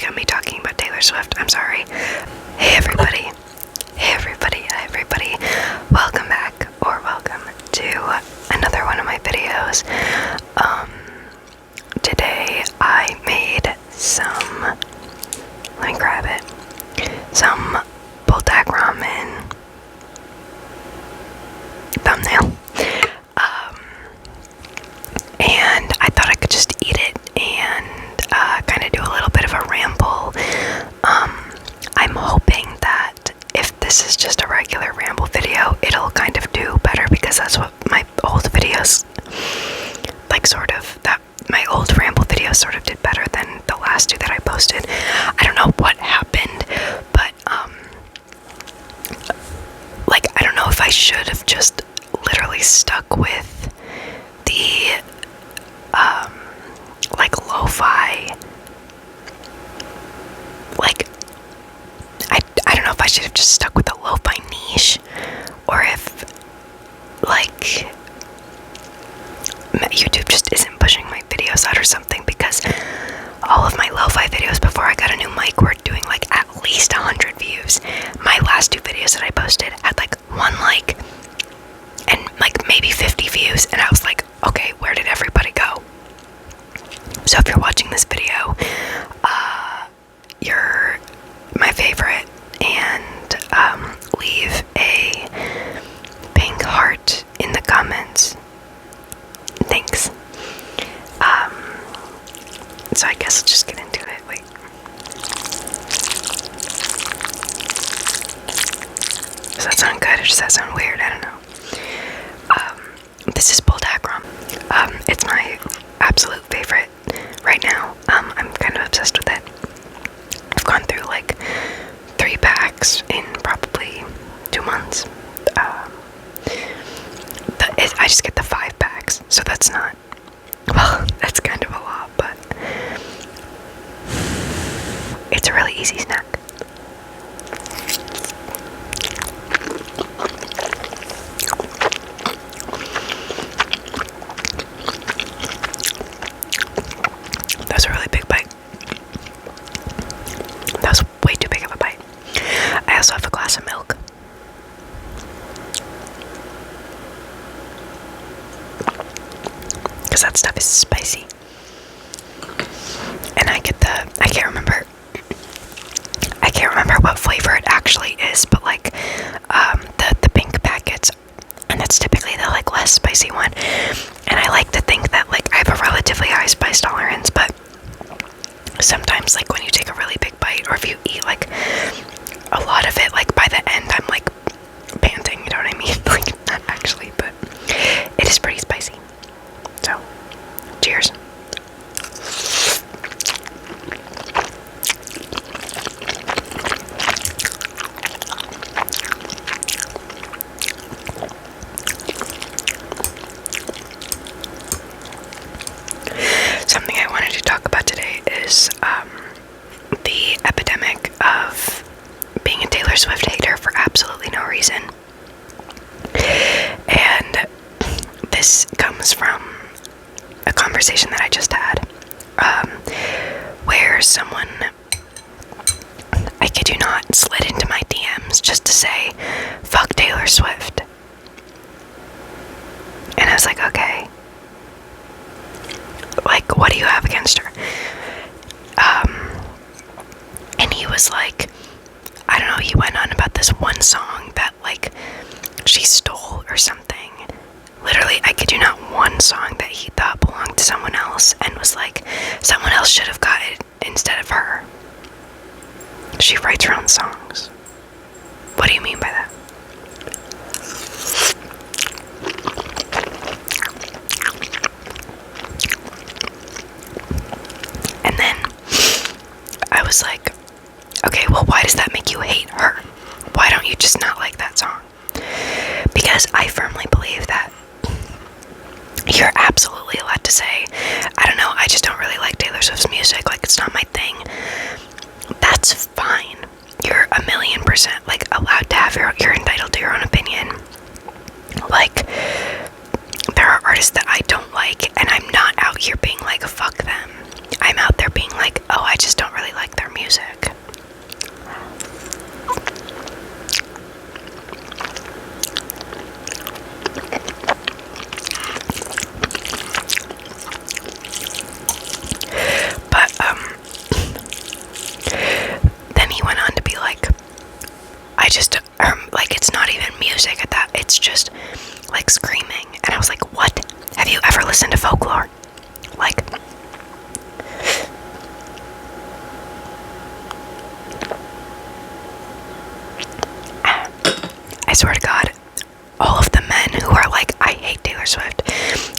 of me talking about Taylor Swift. I'm sorry. Hey everybody. Hey everybody. Hey everybody. Welcome back, or welcome to another one of my videos. Today I made some, let me grab it, some buldak ramen thumbnail. And I thought I could just eat it and kind of do a little bit of a ramble. I'm hoping that if this is just a regular ramble video, it'll kind of do better, because that's what my old videos, my old ramble videos sort of did better than the last two that I posted. I don't know what happened, but I don't know if I should have just literally stuck with the lo-fi, I don't know if I should have just stuck with the lo-fi niche, or if YouTube just isn't pushing my videos out or something, because all of my lo-fi videos before I got a new mic were doing at least 100 views. My last two videos that I posted had 1 like and maybe 50 views, and I was like, okay, where did everybody go? So if you're watching this video, you're my favorite, and leave a pink heart in the comments. Thanks. So I guess I'll just get into it. Wait. Does that sound good, or does that sound weird? I don't know. This is buldak ramen. It's my absolute favorite right now. I'm kind of obsessed with it. I've gone through 3 packs in probably 2 months. I just get the 5 packs, so that's not, well, that's kind of a lot, but it's a really easy snack. That was a really big bite. That was way too big of a bite. I also have a glass of milk. Because that stuff is spicy. And I can't remember what flavor it actually is, but the pink packets, and that's typically the less spicy one. And I like to think that I have a relatively high spice tolerance, but sometimes when you take a really big bite, or if you eat a lot of it, by the end I'm panting, you know what I mean? Not actually, but it is pretty spicy. So, cheers. Something I wanted to talk about today is the epidemic of being a Taylor Swift hater for absolutely no reason. And this comes from a conversation that I just had, where someone, I kid you not, slid into my DMs just to say, fuck Taylor Swift. And I was like, okay, what do you have against her? And he was like, I don't know, he went on about this one song that she stole or something. Literally, I kid you not, one song that he thought belonged to someone else, and was like, someone else should have got it instead of her. She writes her own songs. What do you mean by that? And then I was like, okay, well, why does that make you hate her? Why don't you just not like that song? Because I firmly believe that you're absolutely allowed to say, I don't know, I just don't really like Taylor Swift's music, it's not my thing. That's fine. You're 1,000,000% allowed to have you're entitled to your own opinion. There are artists that I don't like, and I'm not out here being fuck them. I'm out there being oh, I just don't really like their music. swear to God, all of the men who are like, I hate Taylor Swift,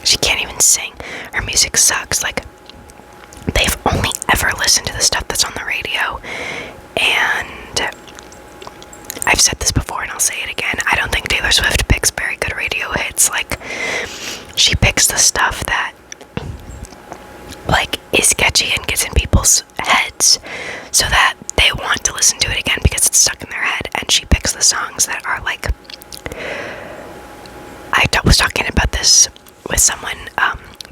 she can't even sing, her music sucks, like, they've only ever listened to the stuff that's on the radio. And I've said this before and I'll say it again, I don't think Taylor Swift picks very good radio hits. Like, she picks the stuff that, like, is catchy and gets in people's heads so that they want to listen to it again because it's stuck in their head. And she picks the songs that are like, was talking about this with someone,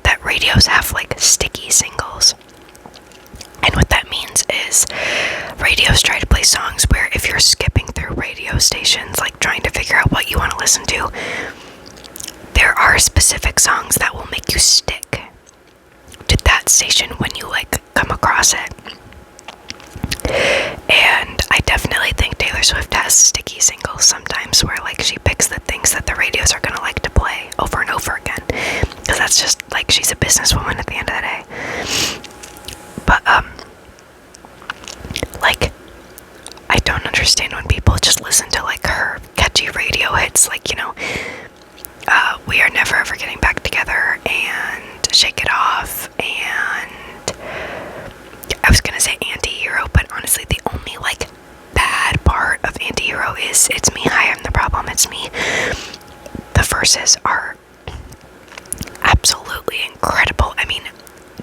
that radios have like sticky singles. And what that means is radios try to play songs where if you're skipping through radio stations, like trying to figure out what you want to listen to, there are specific songs that will make you stick to that station when you like come across it. And I definitely think Taylor Swift has sticky singles sometimes where like she picks the things that the radios are gonna like to play over and over again, because that's just like, she's a businesswoman at the end of the day. But like, I don't understand when people just listen to like her catchy radio hits, like, you know, We Are Never Ever Getting Back Together and Shake It Off, and I was gonna say Anti-Hero, but honestly the only like bad part of Anti-Hero is It's Me, Hi, I'm the Problem, It's Me. The verses are absolutely incredible. I mean,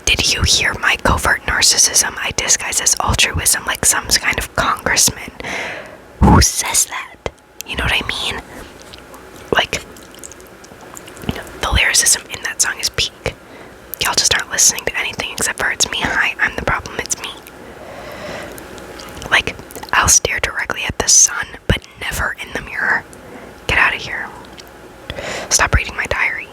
did you hear my covert narcissism I disguise as altruism like some kind of congressman? Who says that? You know what I mean? Like, the lyricism in that song is peak. Y'all just aren't listening to anything except for It's Me, Hi, I'm the Problem, It's Me. Like, I'll stare directly at the sun, but never in the mirror. Get out of here. Stop reading my diary.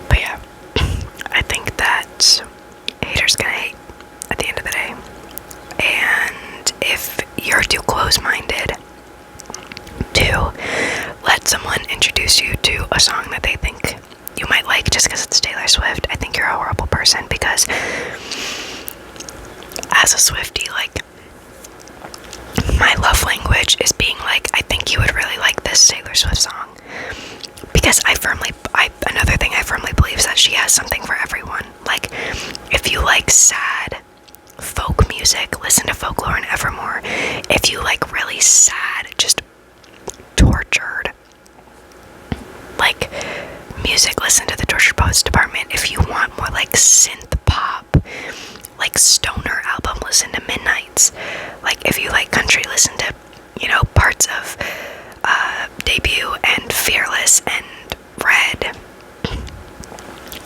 But yeah, I think that haters gonna hate at the end of the day. And if you're too close-minded to let someone introduce you to a song that they think you might like just because it's Taylor Swift, I think you're a horrible person, because as a Swiftie, like, my love language is being like, I think you would really like this Taylor Swift song, because another thing I firmly believe is that she has something for everyone. Like, if you like sad folk music, listen to Folklore and Evermore. If you like really sad, just tortured like music, listen to the Tortured Poets Department. If you want more like synth pop, like stoner album, listen to Midnights. Like, if you like country, listen to, you know, parts of Debut and Fearless and Red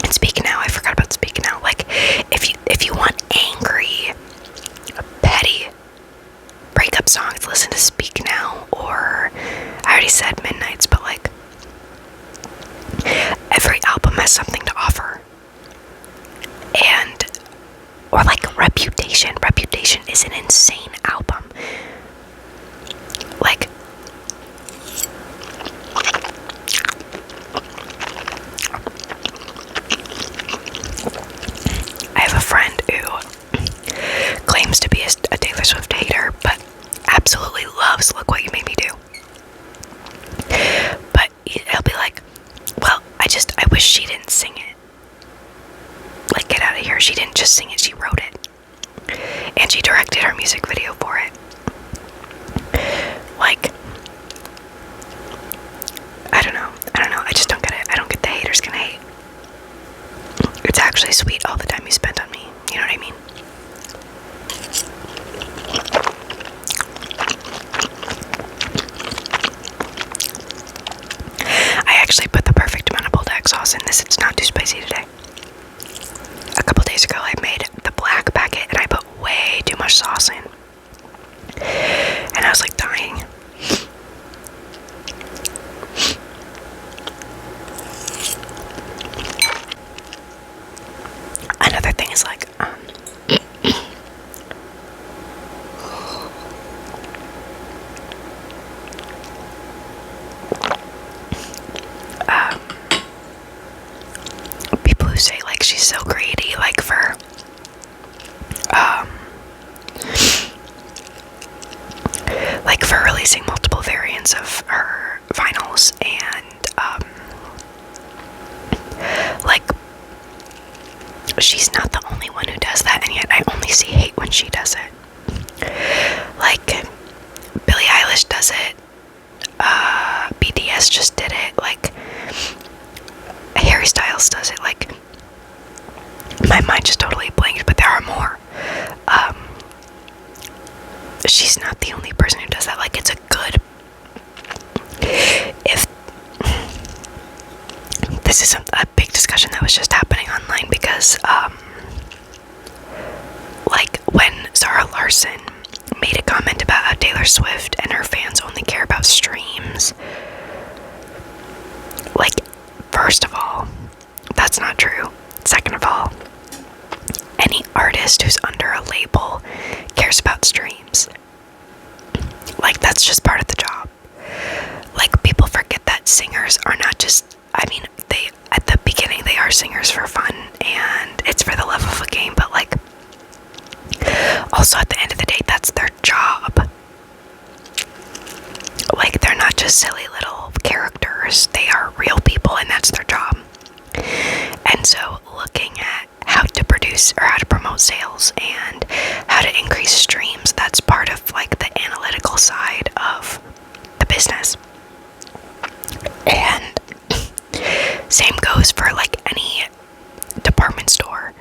and Speak Now. I forgot about Speak Now. Like, if you want angry, petty breakup songs, listen to Speak Now. Or I already said Midnights, but like, every album has something to offer. And or like Reputation. Reputation is an insane album. Like, I have a friend who claims to be a Taylor Swift hater, but absolutely loves Look What You Made Me Do. But he'll be like, well, I wish she didn't sing it. Like, get out of here. She didn't just sing it, she wrote it. And she directed her music video for it. Like, I don't know. I just don't get it. I don't get the haters gonna hate. It's actually sweet all the time you spent on me. You know what I mean? I actually put the perfect amount of buldak sauce in this. It's not too spicy today. A couple days ago I made the black packet and I put way too much sauce in. And I was like dying. Another thing is like, for releasing multiple variants of her vinyls, and like, she's not the only one who does that, and yet I only see hate when she does it. Like, Billie Eilish does it, BTS just did it, like, Harry Styles does it, like, my mind just totally blanked, but there are more. She's not the only person who does that. Like, it's a good, if this is a big discussion that was just happening online, because like, when Zara Larsson made a comment about how Taylor Swift and her fans only care about streams, like, first of all, that's not true. Second of all, any artist who's under a label cares about streams. Like, that's just part of the job. Like, people forget that singers are not just, I mean, they, at the beginning, they are singers for fun, and it's for the love of a game, but, like, also at the end of the day, that's their job. Like, they're not just silly little characters, they are real people, and that's their job. And so, looking at how to produce or how to promote sales and how to increase streams, that's part of, like, the analytical side of the business. And same goes for, like, any department store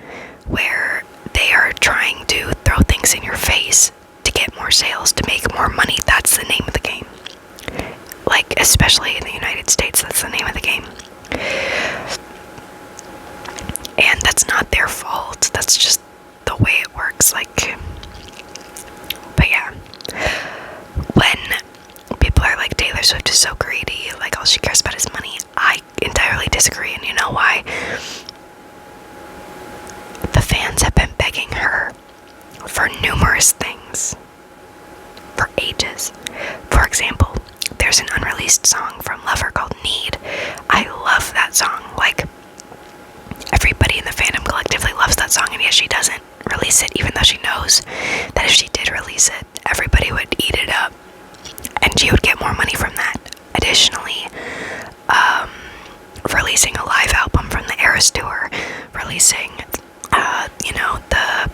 where they are trying to throw things in your face to get more sales, to make more money. That's the name of the game. Like, especially in the United States, that's the name of the game. And that's not their fault, that's just the way it works, like, but yeah, when people are like, Taylor Swift is so greedy, like, all she cares about is money, I entirely disagree, and you know why? The fans have been begging her for numerous things for ages. For example, there's an unreleased song from Lover called Need. I love that song, like, everybody in the fandom collectively loves that song, and yet she doesn't release it, even though she knows that if she did release it, everybody would eat it up, and she would get more money from that. Additionally, releasing a live album from the Eras Tour, releasing, you know, the,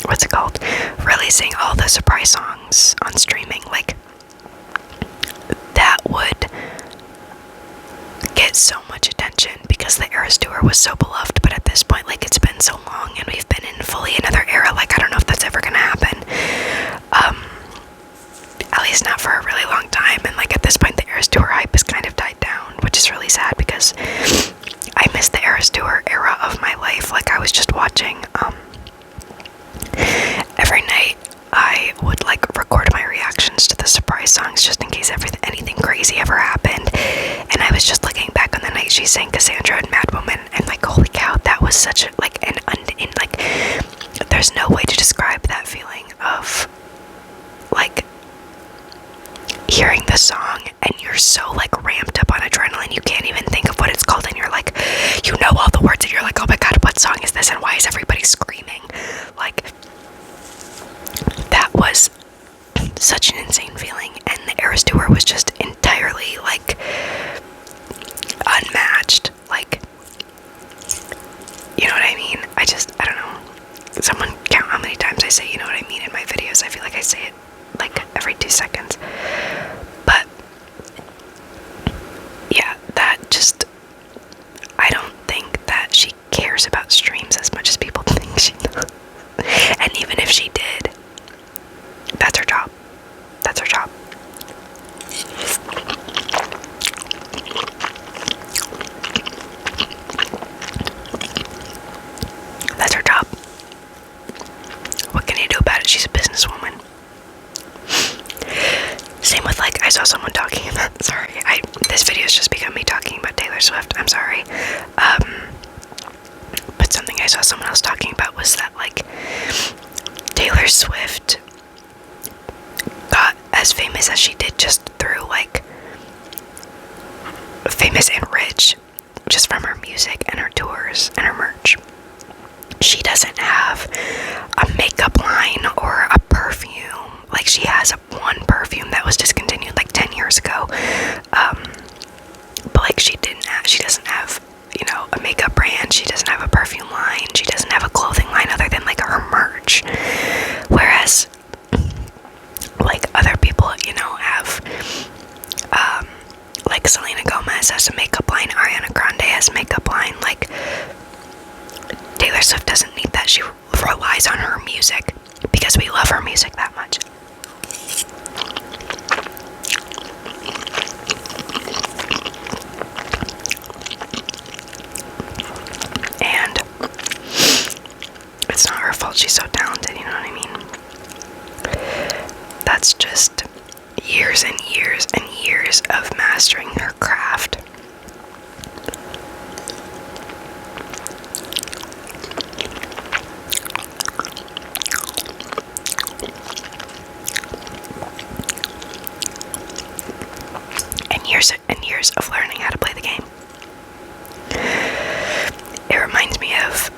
what's it called? Releasing all the surprise songs on streaming, like, that would get so much attention because the Eras Tour was so beloved, but at this point, like, it's been so long and we've been in fully another era, like, I don't know if that's ever gonna happen, at least not for a really long time, and, like, at this point, the Eras Tour hype has kind of died down, which is really sad because I miss the Eras Tour era of my life. Like, I was just watching, every night I would, like, record my reactions to the surprise songs just in case anything crazy ever happened, and I was just looking back on the night she sang Cassandra and Mad Woman, and, like, holy cow, that was such a, like, like, there's no way to describe that feeling of, like, hearing the song and you're so, like, ramped up on adrenaline, you can't even think of what it's called, and you're like, you know all the words, and you're like, oh my god, what song is this, and why is everybody screaming? Like, that was such an insane feeling, and the Eras Tour was just entirely, like, unmatched. Like, you know what I mean? I don't know. Someone count how many times I say, you know what I mean, in my videos. I feel like I say it, like, every 2 seconds. But, yeah, that just, I don't think that she cares about streams as much as people think she does. And even if she did, that's her job. That's her job. That's her job. What can you do about it? She's a businesswoman. Same with, like, I saw someone talking about, sorry, this video has just become me talking about Taylor Swift, I'm sorry. But something I saw someone else talking about was that, like, Taylor Swift got as famous as she did just through, like, famous and rich just from her music and her tours and her merch. She doesn't have a makeup line or a perfume perfume that was discontinued like 10 years ago. But like she doesn't have, you know, a makeup brand. She doesn't have a perfume line. She doesn't have a clothing line other than like her merch. Whereas like other people, you know, have like Selena Gomez has a makeup line, Ariana Grande has a makeup line. Like Taylor Swift doesn't need that. She relies on her music because we love her music that much. And it's not her fault she's so talented, you know what I mean? That's just years and years and years of mastering her craft. And years of learning how to play the game. It reminds me of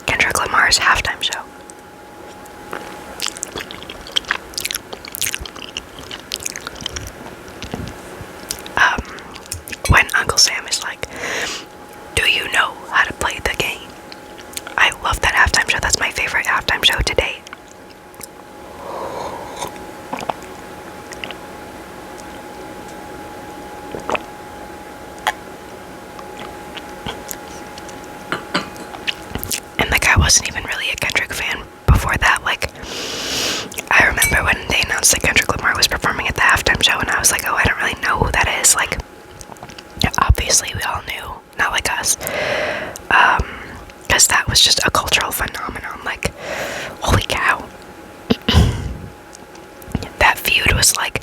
Kendrick Lamar's halftime show. When Uncle Sam is like, "Do you know how to play the game?" I love that halftime show. That's my favorite halftime show to date. And like I wasn't even really a Kendrick fan before that. Like I remember when they announced that Kendrick Lamar was performing at the halftime show, and I was like, oh, I don't really know who that is. Like obviously we all knew, not like us, because that was just a cultural phenomenon. Like holy cow. That feud was like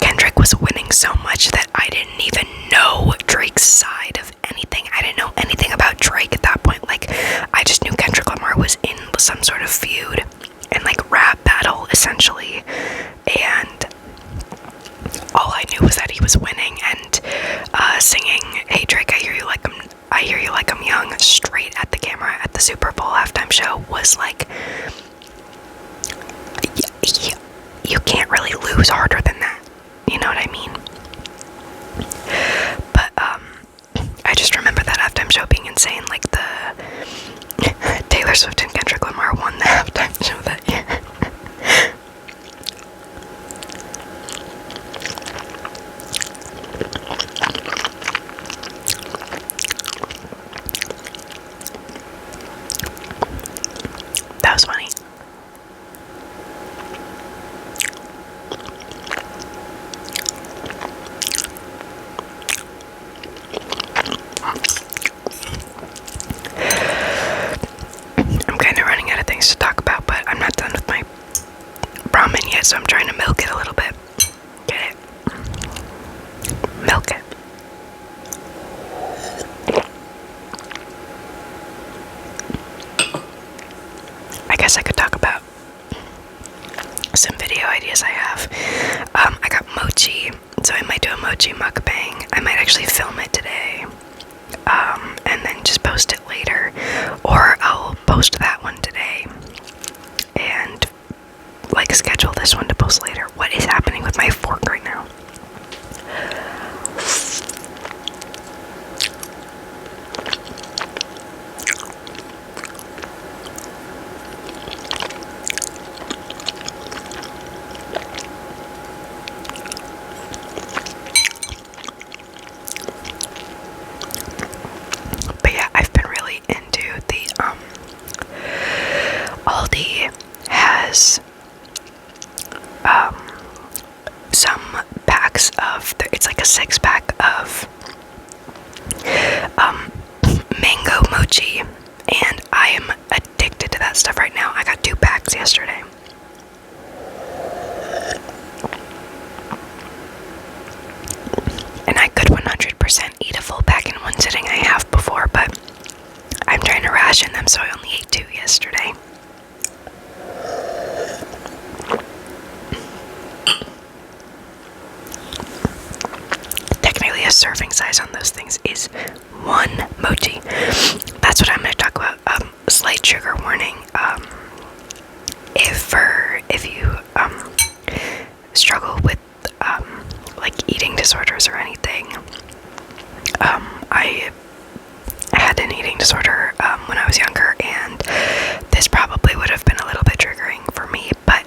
Kendrick was winning so much that I didn't even know Drake's side of anything. I didn't know anything about Drake at that point. Like I just knew Kendrick Lamar was in some sort of feud and like rap battle essentially, and all I knew was that he was winning and singing "Hey Drake, I hear you like I'm young" straight at the camera at the Super Bowl halftime show was like, you can't really lose harder than that. You know what I mean? But I just remember that halftime show being insane. Like the Taylor Swift and Kendrick Lamar won the halftime show that year. That was funny. I'm kind of running out of things to talk about, but I'm not done with my ramen yet, so I'm trying to milk it a little bit. Get it? Milk it. I guess I could talk about some video ideas I have. I got mochi, so I might do a mochi mukbang. I might actually film it today, and then just post it later, or I'll post that one today and like schedule this one to post later. What is happening with my fork right now? But yeah, I've been really into the Aldi has some packs of, it's like a 6-pack of mango mochi, and I am addicted to that stuff right now. I got 2 packs yesterday. And I could 100% eat a full pack in one sitting. I have before, but I'm trying to ration them, so I only ate 2 yesterday. Technically, a serving size on those things is 1 mochi. That's what I'm going to talk about. Slight trigger warning. If for if you struggle with like eating disorders or anything. I had an eating disorder when I was younger, and this probably would have been a little bit triggering for me, but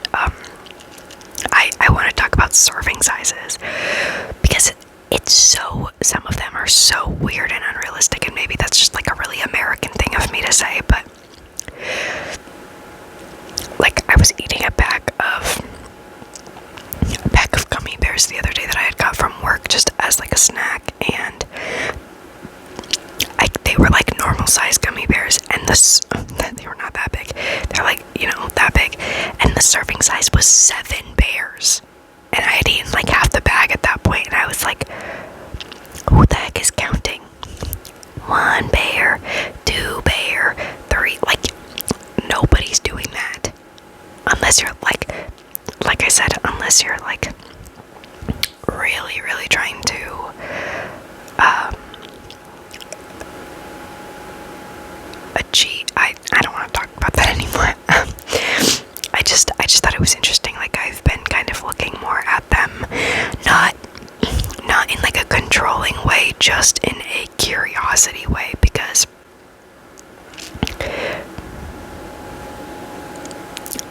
I want to talk about serving sizes, because some of them are so weird and unrealistic, and maybe that's just like a really American thing of me to say, but like I was eating a pack of gummy bears the other day that I had got from work just as like a snack, and they were like normal size gummy bears, and they were not that big. They're like, that big, and the serving size was 7 bears, and I had eaten like half the bag at that point, and I was like, who the heck is counting? 1 bear, 2 bear, 3, like nobody's doing that, unless you're like I said, unless you're like really, really trying to achieve. I don't want to talk about that anymore. I just thought it was interesting. Like, I've been kind of looking more at them, not in like a controlling way, just in a curiosity way, because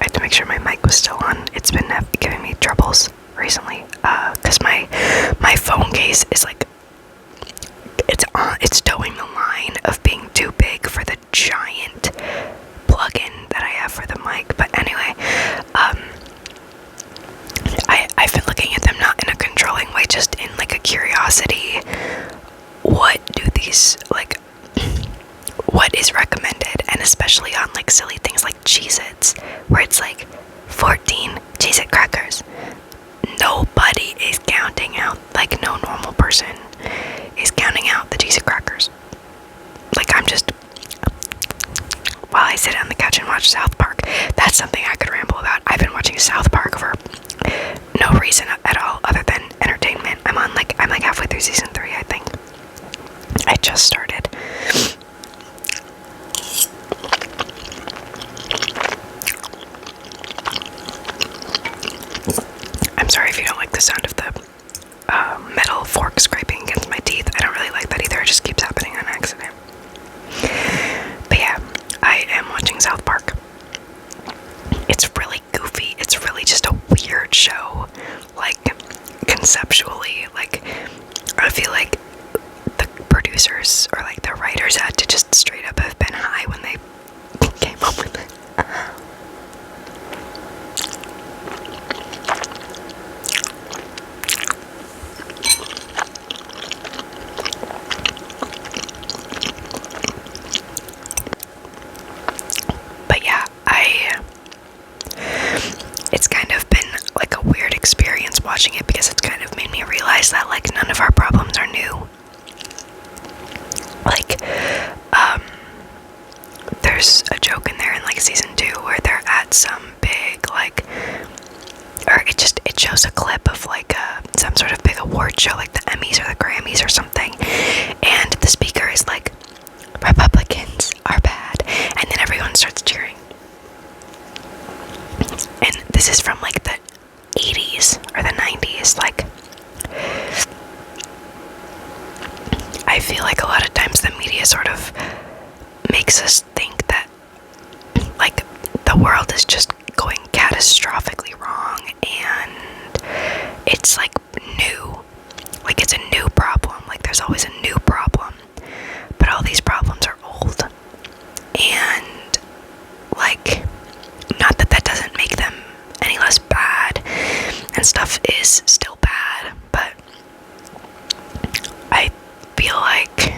I had to make sure my mic was still on. It's been giving me troubles recently, because my phone case is like, it's towing the line of being too big for the giant plug-in that I have for the mic. But anyway, I've been looking at them not in a controlling way, just in like a curiosity. What do these, like, what is recommended? And especially on like silly things like Cheez-Its, where it's like 14 Cheez-It crackers. Nobody is counting out, like no normal person is counting out the Cheez-It crackers. Like, while I sit on the couch and watch South Park, that's something I could ramble about. I've been watching South Park for no reason at all other than entertainment. I'm like halfway through season 3, I think. I just started. I'm sorry if you don't like the sound of the metal fork scraping against my teeth. I don't really like that either. It just keeps happening on accident. But yeah, I am watching South Park. It's really goofy. It's really just a weird show. Like, conceptually, like, I feel like the producers or like the writers had to just straight up have been high when they came up with it. But yeah, it's kind of been like a weird experience watching it, because it's kind of made me realize that like none of our problems are new. Like, there's a joke in there in like season 2 where they're at some big like, or it shows a clip of like some sort of big award show, like the Emmys or the Grammys or something, and the speaker is like, Republicans are bad, and then everyone starts cheering. And this is from like the 80s or the 90s. Like, I feel like a lot of times the media sort of makes us think that like the world is just going catastrophically wrong, and it's like new, like it's a new problem, like there's always a new problem, but all these problems are old, and like, not that that doesn't make them any less bad, and stuff is still bad, but I feel like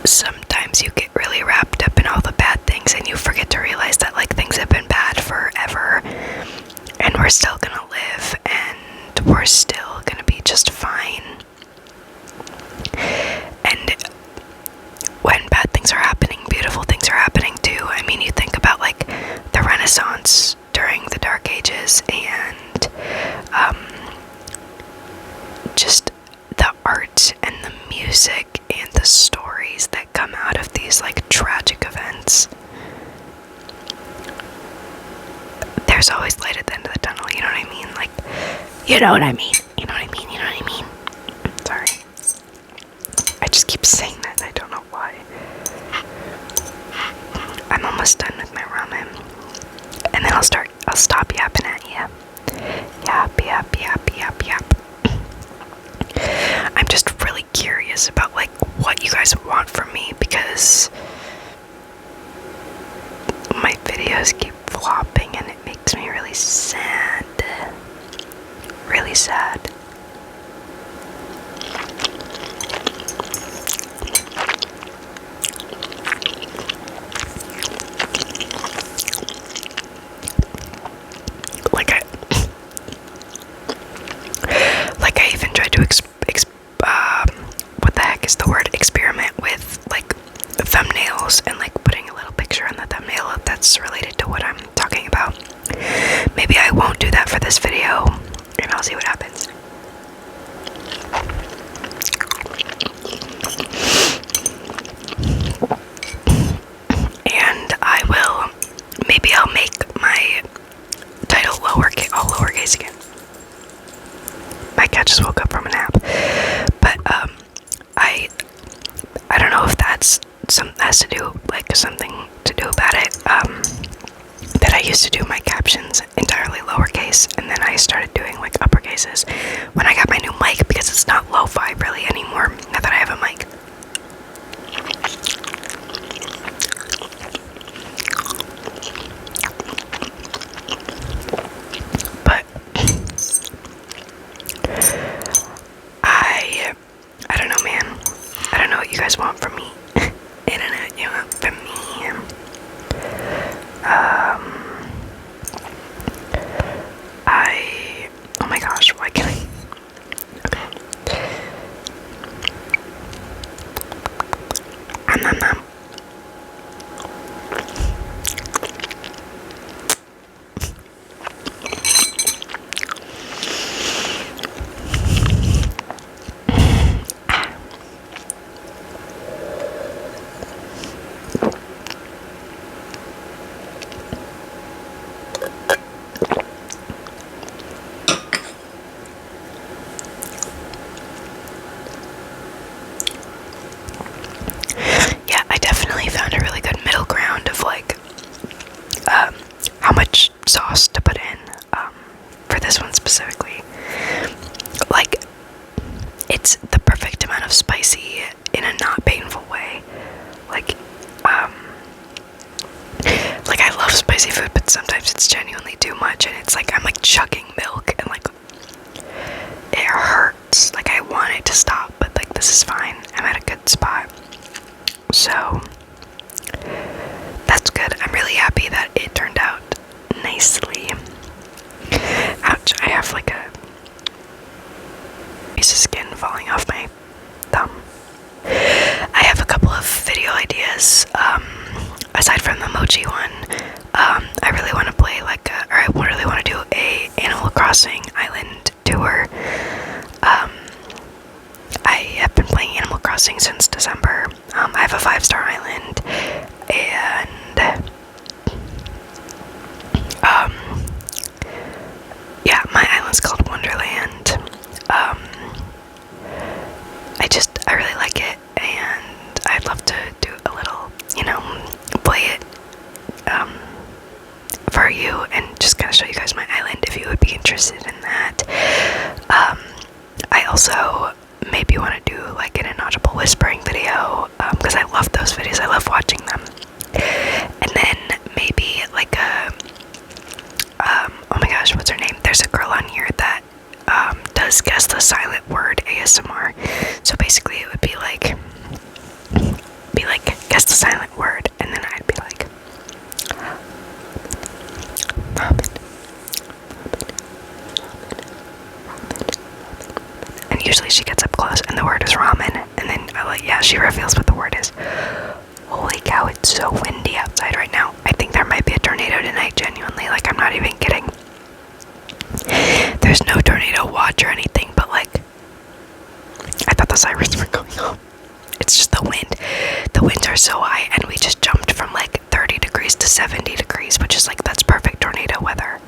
sometimes you get really wrapped up in all the bad things and you forget to realize that like things have been bad forever, and we're still gonna live, and we're still gonna be just fine. And when bad things are happening, beautiful things are happening too. I mean, you think about like the Renaissance during the Dark Ages, and just the art and the music and the stories that come out of these like tragic events. there's always light at the end of the tunnel, you know what I mean? Like, you know what I mean? You know what I mean? You know what I mean? Sorry. I just keep saying that, and I don't know why. I'm almost done with my ramen. And then I'll stop yapping at you. Yap, yap, yap, yap, yap. I'm just really curious about, like, what you guys want from me, because my videos keep flopping and it makes me really sad. Really sad. Like I even tried to what the heck is the word? Experiment with like thumbnails and like putting a little picture on the thumbnail that's related to what I'm talking about. Maybe I won't do that for this video, and I'll see what happens. And maybe I'll make my title all lowercase again. My cat just woke up from a nap, but I don't know if that's has to do something to do about it. That I used to do my captions entirely lowercase, and then I started doing like uppercases when I got my new mic, because it's not lo-fi really anymore now that I have a mic. But I don't know, man. I don't know what you guys want from me. Internet, you want from me. Oh my gosh, why can't I? Okay. Yeah, I definitely found a really good middle ground of like how much sauce to put in for this one specifically. Like, it's the perfect amount of spicy in a not painful way. Like I love spicy food, but sometimes it's genuinely too much, and it's like I'm like chugging milk, and like it hurts. Like I want it to stop, but like this is fine. I'm at a good spot. So that's good. I'm really happy that it turned out nicely. Ouch, I have like a piece of skin falling off my thumb. I have a couple of video ideas, aside from the mochi one. I really want to play I really want to do a Animal Crossing island tour. I have been playing Animal Crossing since December. I have a 5-star island, and yeah, my island's called Wonderland. I really like it, and I'd love to do a little, play it for you and just kind of show you guys my island if you would be interested in that. I also maybe want to do like an inaudible whispering video, because I love those videos. I love watching them. And then maybe like oh my gosh, what's her name? There's a girl on here that does guess the silent word ASMR. So basically it would be like guess the silent word, and then I'd be like ramen, and usually she gets up close and the word is ramen, and then she reveals what the word is. Holy cow, it's so windy outside right now. I think there might be a tornado tonight, genuinely. Like, I'm not even kidding. There's no tornado watch or anything, but like, I thought the sirens were going off. It's just the wind. The winds are so high, and we just jumped from like 30 degrees to 70 degrees, which is like, that's perfect tornado weather.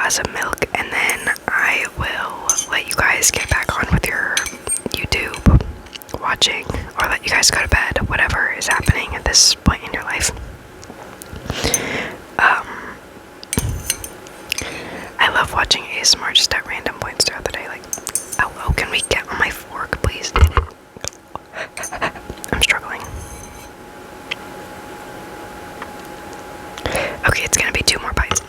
glass of milk, and then I will let you guys get back on with your YouTube watching, or let you guys go to bed, whatever is happening at this point in your life. I love watching ASMR just at random points throughout the day. Like, oh, can we get on my fork, please? I'm struggling. Okay, it's gonna be 2 more bites.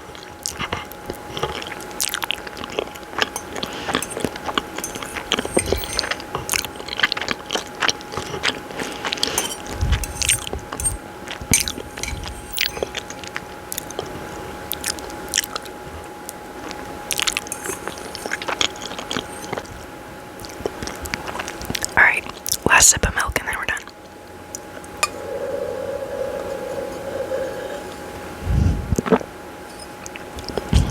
Alright, last sip of milk and then we're done.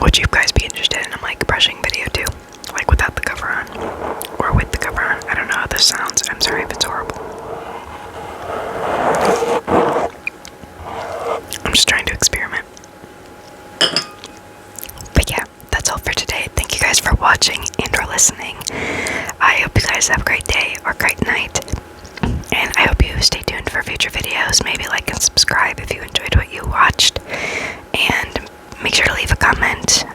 Would you guys be interested in a mic brushing video too? Like without the cover on? Or with the cover on? I don't know how this sounds. I'm sorry if it's horrible. I'm just trying to experiment. But yeah, that's all for today. Thank you guys for watching and or listening. I hope you guys have a great day or great night. And I hope you stay tuned for future videos. Maybe like and subscribe if you enjoyed what you watched. And make sure to leave a comment